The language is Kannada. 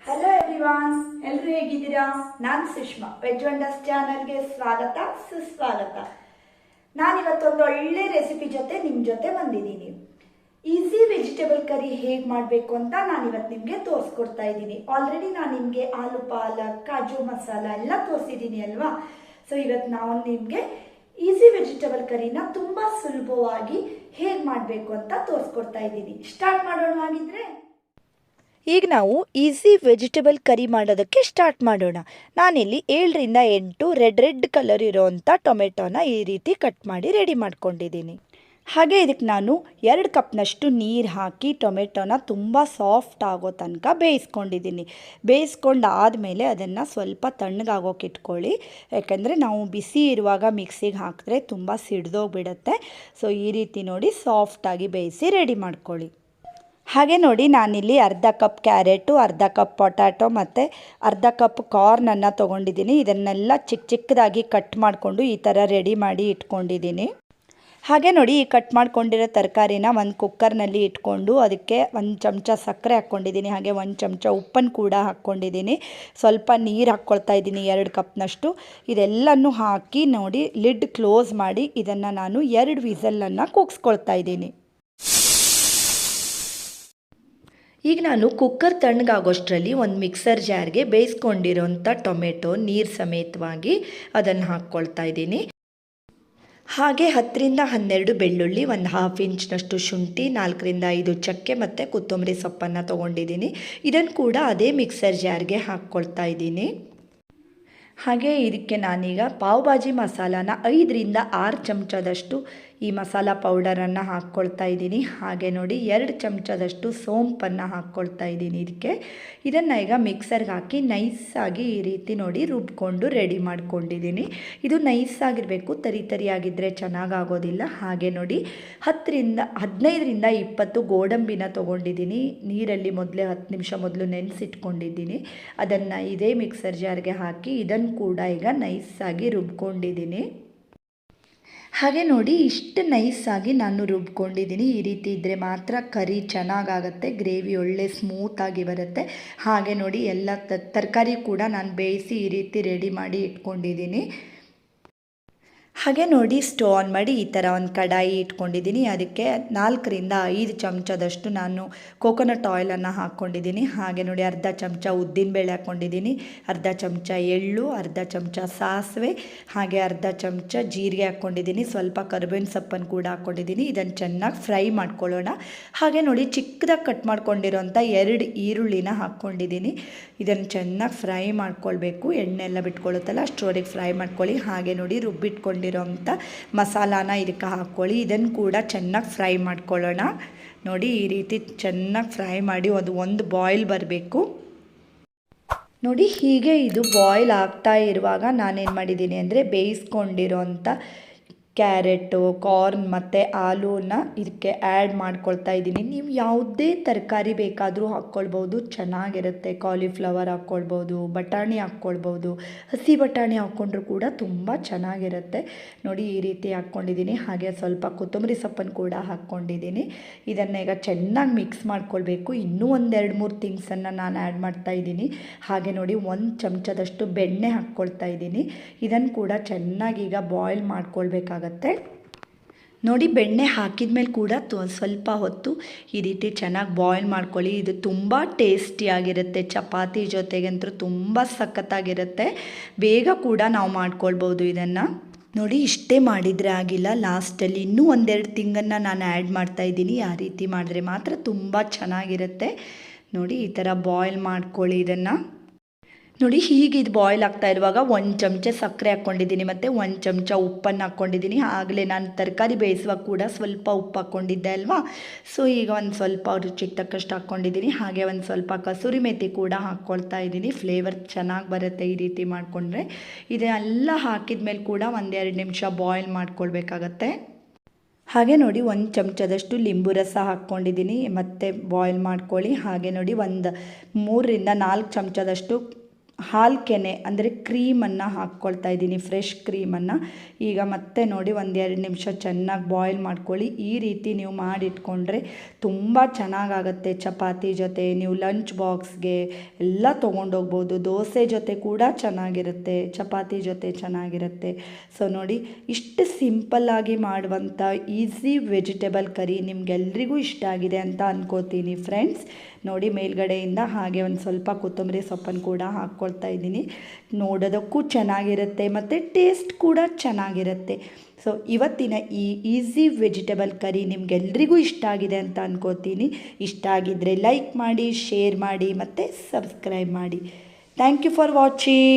ಹಲೋ ಎವ್ರಿವಾನ್, ಎಲ್ಲರೂ ಹೇಗಿದ್ದೀರಾ? ನಾನು ಸುಷ್ಮಾ. ವೆಜ್ ವಂಡರ್ಸ್ ಚಾನಲ್ಗೆ ಸ್ವಾಗತ, ಸುಸ್ವಾಗತ. ನಾನಿವತ್ತೊಂದು ಒಳ್ಳೆ ರೆಸಿಪಿ ಜೊತೆ ನಿಮ್ಮ ಜೊತೆ ಬಂದಿದ್ದೀನಿ. ಈಸಿ ವೆಜಿಟೇಬಲ್ ಕರಿ ಹೇಗೆ ಮಾಡಬೇಕು ಅಂತ ನಾನಿವತ್ತು ನಿಮಗೆ ತೋರಿಸ್ಕೊಡ್ತಾ ಇದ್ದೀನಿ. ಆಲ್ರೆಡಿ ನಾನು ನಿಮಗೆ ಆಲೂ ಪಾಲಕ್, ಕಾಜು ಮಸಾಲ ಎಲ್ಲ ತೋರಿಸಿದ್ದೀನಿ ಅಲ್ವಾ? ಸೊ ಇವತ್ತು ನಾವು ನಿಮಗೆ ಈಸಿ ವೆಜಿಟೇಬಲ್ ಕರಿನ ತುಂಬ ಸುಲಭವಾಗಿ ಹೇಗೆ ಮಾಡಬೇಕು ಅಂತ ತೋರಿಸ್ಕೊಡ್ತಾ ಇದ್ದೀನಿ. ಸ್ಟಾರ್ಟ್ ಮಾಡೋಣ ಹಾಗಿದ್ರೆ. ಈಗ ನಾವು ಈಸಿ ವೆಜಿಟೇಬಲ್ ಕರಿ ಮಾಡೋದಕ್ಕೆ ಸ್ಟಾರ್ಟ್ ಮಾಡೋಣ. ನಾನಿಲ್ಲಿ 7ರಿಂದ 8 ರೆಡ್ ಕಲರ್ ಇರೋವಂಥ ಟೊಮೆಟೊನ ಈ ರೀತಿ ಕಟ್ ಮಾಡಿ ರೆಡಿ ಮಾಡ್ಕೊಂಡಿದ್ದೀನಿ. ಹಾಗೆ ಇದಕ್ಕೆ ನಾನು 2 ಕಪ್ನಷ್ಟು ನೀರು ಹಾಕಿ ಟೊಮೆಟೊನ ತುಂಬ ಸಾಫ್ಟ್ ಆಗೋ ತನಕ ಬೇಯಿಸ್ಕೊಂಡಿದ್ದೀನಿ. ಬೇಯಿಸ್ಕೊಂಡಾದಮೇಲೆ ಅದನ್ನು ಸ್ವಲ್ಪ ತಣ್ಣಗಾಗೋಕೆ ಇಟ್ಕೊಳ್ಳಿ. ಯಾಕೆಂದರೆ ನಾವು ಬಿಸಿ ಇರುವಾಗ ಮಿಕ್ಸಿಗೆ ಹಾಕಿದ್ರೆ ತುಂಬ ಸಿಡ್ದೋಗ್ಬಿಡುತ್ತೆ. ಸೊ ಈ ರೀತಿ ನೋಡಿ ಸಾಫ್ಟಾಗಿ ಬೇಯಿಸಿ ರೆಡಿ ಮಾಡ್ಕೊಳ್ಳಿ. ಹಾಗೆ ನೋಡಿ, ನಾನಿಲ್ಲಿ ಅರ್ಧ ಕಪ್ ಕ್ಯಾರೆಟು, ಅರ್ಧ ಕಪ್ ಪೊಟ್ಯಾಟೊ ಮತ್ತು ಅರ್ಧ ಕಪ್ ಕಾರ್ನನ್ನು ತೊಗೊಂಡಿದ್ದೀನಿ. ಇದನ್ನೆಲ್ಲ ಚಿಕ್ಕದಾಗಿ ಕಟ್ ಮಾಡಿಕೊಂಡು ಈ ಥರ ರೆಡಿ ಮಾಡಿ ಇಟ್ಕೊಂಡಿದ್ದೀನಿ. ಹಾಗೆ ನೋಡಿ, ಈ ಕಟ್ ಮಾಡ್ಕೊಂಡಿರೋ ತರಕಾರಿನ ಒಂದು ಕುಕ್ಕರ್ನಲ್ಲಿ ಇಟ್ಕೊಂಡು ಅದಕ್ಕೆ 1 ಚಮಚ ಸಕ್ಕರೆ ಹಾಕ್ಕೊಂಡಿದ್ದೀನಿ. ಹಾಗೆ 1 ಚಮಚ ಉಪ್ಪನ್ನು ಕೂಡ ಹಾಕ್ಕೊಂಡಿದ್ದೀನಿ. ಸ್ವಲ್ಪ ನೀರು ಹಾಕ್ಕೊಳ್ತಾ ಇದ್ದೀನಿ 2 ಕಪ್ನಷ್ಟು. ಇದೆಲ್ಲನೂ ಹಾಕಿ ನೋಡಿ ಲಿಡ್ ಕ್ಲೋಸ್ ಮಾಡಿ ಇದನ್ನು ನಾನು 2 ವಿಸಲನ್ನು ಕೂಗಿಸ್ಕೊಳ್ತಾ ಇದ್ದೀನಿ. ಈಗ ನಾನು ಕುಕ್ಕರ್ ತಣ್ಣಗಾಗೋಷ್ಟರಲ್ಲಿ ಒಂದು ಮಿಕ್ಸರ್ ಜಾರ್ಗೆ ಬೇಯಿಸ್ಕೊಂಡಿರೋಂಥ ಟೊಮೆಟೊ ನೀರು ಸಮೇತವಾಗಿ ಅದನ್ನು ಹಾಕ್ಕೊಳ್ತಾ ಇದ್ದೀನಿ. ಹಾಗೆ 10ರಿಂದ 12 ಬೆಳ್ಳುಳ್ಳಿ, 1/2 ಇಂಚ್ನಷ್ಟು ಶುಂಠಿ, 4ರಿಂದ 5 ಚಕ್ಕೆ ಮತ್ತು ಕೊತ್ತಂಬರಿ ಸೊಪ್ಪನ್ನು ತೊಗೊಂಡಿದ್ದೀನಿ. ಇದನ್ನು ಕೂಡ ಅದೇ ಮಿಕ್ಸರ್ ಜಾರ್ಗೆ ಹಾಕ್ಕೊಳ್ತಾ ಇದ್ದೀನಿ. ಹಾಗೆ ಇದಕ್ಕೆ ನಾನೀಗ ಪಾವ್ ಭಾಜಿ ಮಸಾಲಾನ 5ರಿಂದ 6 ಚಮಚದಷ್ಟು ಈ ಮಸಾಲ ಪೌಡರನ್ನು ಹಾಕ್ಕೊಳ್ತಾ ಇದ್ದೀನಿ. ಹಾಗೆ ನೋಡಿ 2 ಚಮಚದಷ್ಟು ಸೋಂಪನ್ನು ಹಾಕ್ಕೊಳ್ತಾ ಇದ್ದೀನಿ ಇದನ್ನು ಈಗ ಮಿಕ್ಸರ್ಗೆ ಹಾಕಿ ನೈಸಾಗಿ ಈ ರೀತಿ ನೋಡಿ ರುಬ್ಕೊಂಡು ರೆಡಿ ಮಾಡ್ಕೊಂಡಿದ್ದೀನಿ. ಇದು ನೈಸಾಗಿರಬೇಕು, ತರಿಯಾಗಿದ್ದರೆ ಚೆನ್ನಾಗಾಗೋದಿಲ್ಲ. ಹಾಗೆ ನೋಡಿ 15ರಿಂದ 20 ಗೋಡಂಬಿನ ತೊಗೊಂಡಿದ್ದೀನಿ. ನೀರಲ್ಲಿ ಮೊದಲೇ 10 ನಿಮಿಷ ಮೊದಲು ನೆನೆಸಿಟ್ಕೊಂಡಿದ್ದೀನಿ. ಅದನ್ನು ಇದೇ ಮಿಕ್ಸರ್ ಜಾರ್ಗೆ ಹಾಕಿ ಇದನ್ನು ಕೂಡ ಈಗ ನೈಸಾಗಿ ರುಬ್ಕೊಂಡಿದ್ದೀನಿ. ಹಾಗೆ ನೋಡಿ, ಇಷ್ಟು ನೈಸಾಗಿ ನಾನು ರುಬ್ಕೊಂಡಿದ್ದೀನಿ. ಈ ರೀತಿ ಇದ್ದರೆ ಮಾತ್ರ ಕರಿ ಚೆನ್ನಾಗಾಗತ್ತೆ, ಗ್ರೇವಿ ಒಳ್ಳೆ ಸ್ಮೂತಾಗಿ ಬರುತ್ತೆ. ಹಾಗೆ ನೋಡಿ ಎಲ್ಲ ತರಕಾರಿ ಕೂಡ ನಾನು ಬೇಯಿಸಿ ಈ ರೀತಿ ರೆಡಿ ಮಾಡಿ ಇಟ್ಕೊಂಡಿದ್ದೀನಿ. ಹಾಗೆ ನೋಡಿ, ಸ್ಟವ್ ಆನ್ ಮಾಡಿ ಈ ಥರ ಒಂದು ಕಡಾಯಿ ಇಟ್ಕೊಂಡಿದ್ದೀನಿ. ಅದಕ್ಕೆ 4ರಿಂದ 5 ಚಮಚದಷ್ಟು ನಾನು ಕೋಕೋನಟ್ ಆಯಿಲನ್ನು ಹಾಕ್ಕೊಂಡಿದ್ದೀನಿ. ಹಾಗೆ ನೋಡಿ ಅರ್ಧ ಚಮಚ ಉದ್ದಿನಬೇಳೆ ಹಾಕ್ಕೊಂಡಿದ್ದೀನಿ, ಅರ್ಧ ಚಮಚ ಎಳ್ಳು, ಅರ್ಧ ಚಮಚ ಸಾಸಿವೆ, ಹಾಗೆ ಅರ್ಧ ಚಮಚ ಜೀರಿಗೆ ಹಾಕ್ಕೊಂಡಿದ್ದೀನಿ. ಸ್ವಲ್ಪ ಕರಿಬೇವಿನ ಸೊಪ್ಪನ್ನು ಕೂಡ ಹಾಕ್ಕೊಂಡಿದ್ದೀನಿ. ಇದನ್ನು ಚೆನ್ನಾಗಿ ಫ್ರೈ ಮಾಡ್ಕೊಳ್ಳೋಣ. ಹಾಗೆ ನೋಡಿ, ಚಿಕ್ಕದಾಗಿ ಕಟ್ ಮಾಡ್ಕೊಂಡಿರೋಂಥ 2 ಈರುಳ್ಳಿನ ಹಾಕ್ಕೊಂಡಿದ್ದೀನಿ. ಇದನ್ನು ಚೆನ್ನಾಗಿ ಫ್ರೈ ಮಾಡ್ಕೊಳ್ಬೇಕು. ಎಣ್ಣೆ ಎಲ್ಲ ಬಿಟ್ಕೊಳ್ಳುತ್ತಲ್ಲ ಅಷ್ಟರವರೆಗೆ ಫ್ರೈ ಮಾಡ್ಕೊಳ್ಳಿ. ಹಾಗೆ ನೋಡಿ, ರುಬ್ಬಿಟ್ಕೊಂಡಿರೋಂಥ ಮಸಾಲಾನ ಇದಕ್ಕೆ ಹಾಕ್ಕೊಳ್ಳಿ. ಇದನ್ನು ಕೂಡ ಚೆನ್ನಾಗಿ ಫ್ರೈ ಮಾಡ್ಕೊಳ್ಳೋಣ. ನೋಡಿ ಈ ರೀತಿ ಚೆನ್ನಾಗಿ ಫ್ರೈ ಮಾಡಿ ಒಂದು ಬಾಯ್ಲ್ ಬರಬೇಕು. ನೋಡಿ ಹೀಗೆ ಇದು ಬಾಯ್ಲ್ ಆಗ್ತಾ ಇರುವಾಗ ನಾನೇನು ಮಾಡಿದ್ದೀನಿ ಅಂದರೆ ಬೇಯಿಸ್ಕೊಂಡಿರೋಂಥ ಕ್ಯಾರೆಟು, ಕಾರ್ನ್ ಮತ್ತು ಆಲೂನ ಇದಕ್ಕೆ ಆ್ಯಡ್ ಮಾಡ್ಕೊಳ್ತಾ ಇದ್ದೀನಿ. ನೀವು ಯಾವುದೇ ತರಕಾರಿ ಬೇಕಾದರೂ ಹಾಕ್ಕೊಳ್ಬೋದು, ಚೆನ್ನಾಗಿರುತ್ತೆ. ಕಾಲಿಫ್ಲವರ್ ಹಾಕ್ಕೊಳ್ಬೋದು, ಬಟಾಣಿ ಹಾಕ್ಕೊಳ್ಬೋದು, ಹಸಿ ಬಟಾಣಿ ಹಾಕ್ಕೊಂಡ್ರೂ ಕೂಡ ತುಂಬ ಚೆನ್ನಾಗಿರುತ್ತೆ. ನೋಡಿ ಈ ರೀತಿ ಹಾಕ್ಕೊಂಡಿದ್ದೀನಿ. ಹಾಗೆ ಸ್ವಲ್ಪ ಕೊತ್ತಂಬರಿ ಸೊಪ್ಪನ್ನು ಕೂಡ ಹಾಕ್ಕೊಂಡಿದ್ದೀನಿ. ಇದನ್ನು ಈಗ ಚೆನ್ನಾಗಿ ಮಿಕ್ಸ್ ಮಾಡ್ಕೊಳ್ಬೇಕು. ಇನ್ನೂ 1-2-3 ಥಿಂಗ್ಸನ್ನು ನಾನು ಆ್ಯಡ್ ಮಾಡ್ತಾ ಇದ್ದೀನಿ. ಹಾಗೆ ನೋಡಿ 1 ಚಮಚದಷ್ಟು ಬೆಣ್ಣೆ ಹಾಕ್ಕೊಳ್ತಾ ಇದ್ದೀನಿ. ಇದನ್ನು ಕೂಡ ಚೆನ್ನಾಗಿ ಈಗ ಬಾಯ್ಲ್ ಮಾಡ್ಕೊಳ್ಬೇಕಾಗುತ್ತೆ. ನೋಡಿ ಬೆಣ್ಣೆ ಹಾಕಿದ ಮೇಲೆ ಕೂಡ ಸ್ವಲ್ಪ ಹೊತ್ತು ಈ ರೀತಿ ಚೆನ್ನಾಗಿ ಬಾಯ್ಲ್ ಮಾಡ್ಕೊಳ್ಳಿ. ಇದು ತುಂಬ ಟೇಸ್ಟಿಯಾಗಿರುತ್ತೆ. ಚಪಾತಿ ಜೊತೆಗಂತೂ ತುಂಬ ಸಖತ್ತಾಗಿರುತ್ತೆ. ಬೇಗ ಕೂಡ ನಾವು ಮಾಡ್ಕೊಳ್ಬೋದು ಇದನ್ನು. ನೋಡಿ ಇಷ್ಟೇ ಮಾಡಿದರೆ ಆಗಿಲ್ಲ, ಲಾಸ್ಟಲ್ಲಿ ಇನ್ನೂ 1-2 ತಿಂಗನ್ನು ನಾನು ಆ್ಯಡ್ ಮಾಡ್ತಾಯಿದ್ದೀನಿ. ಆ ರೀತಿ ಮಾಡಿದ್ರೆ ಮಾತ್ರ ತುಂಬ ಚೆನ್ನಾಗಿರುತ್ತೆ. ನೋಡಿ ಈ ಥರ ಬಾಯ್ಲ್ ಮಾಡ್ಕೊಳ್ಳಿ ಇದನ್ನು. ನೋಡಿ ಹೀಗೆ ಇದು ಬಾಯ್ಲ್ ಆಗ್ತಾ ಇರುವಾಗ 1 ಚಮಚ ಸಕ್ಕರೆ ಹಾಕ್ಕೊಂಡಿದ್ದೀನಿ ಮತ್ತು 1 ಚಮಚ ಉಪ್ಪನ್ನು ಹಾಕ್ಕೊಂಡಿದ್ದೀನಿ. ಆಗಲೇ ನಾನು ತರಕಾರಿ ಬೇಯಿಸುವಾಗ ಕೂಡ ಸ್ವಲ್ಪ ಉಪ್ಪು ಹಾಕ್ಕೊಂಡಿದ್ದೆ ಅಲ್ವಾ. ಸೊ ಈಗ ಒಂದು ಸ್ವಲ್ಪ ರುಚಿಗೆ ತಕ್ಕಷ್ಟು ಹಾಕ್ಕೊಂಡಿದ್ದೀನಿ. ಹಾಗೆ ಒಂದು ಸ್ವಲ್ಪ ಕಸೂರಿ ಮೆಥಿ ಕೂಡ ಹಾಕ್ಕೊಳ್ತಾ ಇದ್ದೀನಿ. ಫ್ಲೇವರ್ ಚೆನ್ನಾಗಿ ಬರುತ್ತೆ ಈ ರೀತಿ ಮಾಡಿಕೊಂಡ್ರೆ. ಇದೆಲ್ಲ ಹಾಕಿದ ಮೇಲೆ ಕೂಡ 1-2 ನಿಮಿಷ ಬಾಯ್ಲ್ ಮಾಡ್ಕೊಳ್ಬೇಕಾಗತ್ತೆ. ಹಾಗೆ ನೋಡಿ 1 ಚಮಚದಷ್ಟು ಲಿಂಬು ರಸ ಹಾಕ್ಕೊಂಡಿದ್ದೀನಿ ಮತ್ತು ಬಾಯ್ಲ್ ಮಾಡ್ಕೊಳ್ಳಿ. ಹಾಗೆ ನೋಡಿ 3ರಿಂದ 4 ಚಮಚದಷ್ಟು ಹಾಲು ಕೆನೆ ಅಂದರೆ ಕ್ರೀಮನ್ನು ಹಾಕ್ಕೊಳ್ತಾ ಇದ್ದೀನಿ, ಫ್ರೆಶ್ ಕ್ರೀಮನ್ನು. ಈಗ ಮತ್ತೆ ನೋಡಿ 1-2 ನಿಮಿಷ ಚೆನ್ನಾಗಿ ಬಾಯ್ಲ್ ಮಾಡ್ಕೊಳ್ಳಿ. ಈ ರೀತಿ ನೀವು ಮಾಡಿಟ್ಕೊಂಡ್ರೆ ತುಂಬ ಚೆನ್ನಾಗಾಗತ್ತೆ. ಚಪಾತಿ ಜೊತೆ ನೀವು ಲಂಚ್ ಬಾಕ್ಸ್ಗೆ ಎಲ್ಲ ತೊಗೊಂಡೋಗ್ಬೋದು. ದೋಸೆ ಜೊತೆ ಕೂಡ ಚೆನ್ನಾಗಿರುತ್ತೆ, ಚಪಾತಿ ಜೊತೆ ಚೆನ್ನಾಗಿರುತ್ತೆ. ಸೊ ನೋಡಿ, ಇಷ್ಟು ಸಿಂಪಲ್ಲಾಗಿ ಮಾಡುವಂಥ ಈಸಿ ವೆಜಿಟೇಬಲ್ ಕರಿ ನಿಮಗೆಲ್ರಿಗೂ ಇಷ್ಟ ಆಗಿದೆ ಅಂತ ಅಂದ್ಕೋತೀನಿ ಫ್ರೆಂಡ್ಸ್. ನೋಡಿ, ಮೇಲ್ಗಡೆಯಿಂದ ಹಾಗೆ ಒಂದು ಸ್ವಲ್ಪ ಕೊತ್ತಂಬರಿ ಸೊಪ್ಪನ್ನು ಕೂಡ ಹಾಕ್ಕೊಳ್ತಾ ಇದ್ದೀನಿ. ನೋಡೋದಕ್ಕೂ ಚೆನ್ನಾಗಿರುತ್ತೆ ಮತ್ತು ಟೇಸ್ಟ್ ಕೂಡ ಚೆನ್ನಾಗಿರುತ್ತೆ. ಸೊ ಇವತ್ತಿನ ಈ ಈಸಿ ವೆಜಿಟೇಬಲ್ ಕರಿ ನಿಮಗೆಲ್ರಿಗೂ ಇಷ್ಟ ಆಗಿದೆ ಅಂತ ಅಂದ್ಕೋತೀನಿ. ಇಷ್ಟ ಆಗಿದ್ದರೆ ಲೈಕ್ ಮಾಡಿ, ಶೇರ್ ಮಾಡಿ ಮತ್ತು ಸಬ್ಸ್ಕ್ರೈಬ್ ಮಾಡಿ. Thank you for watching.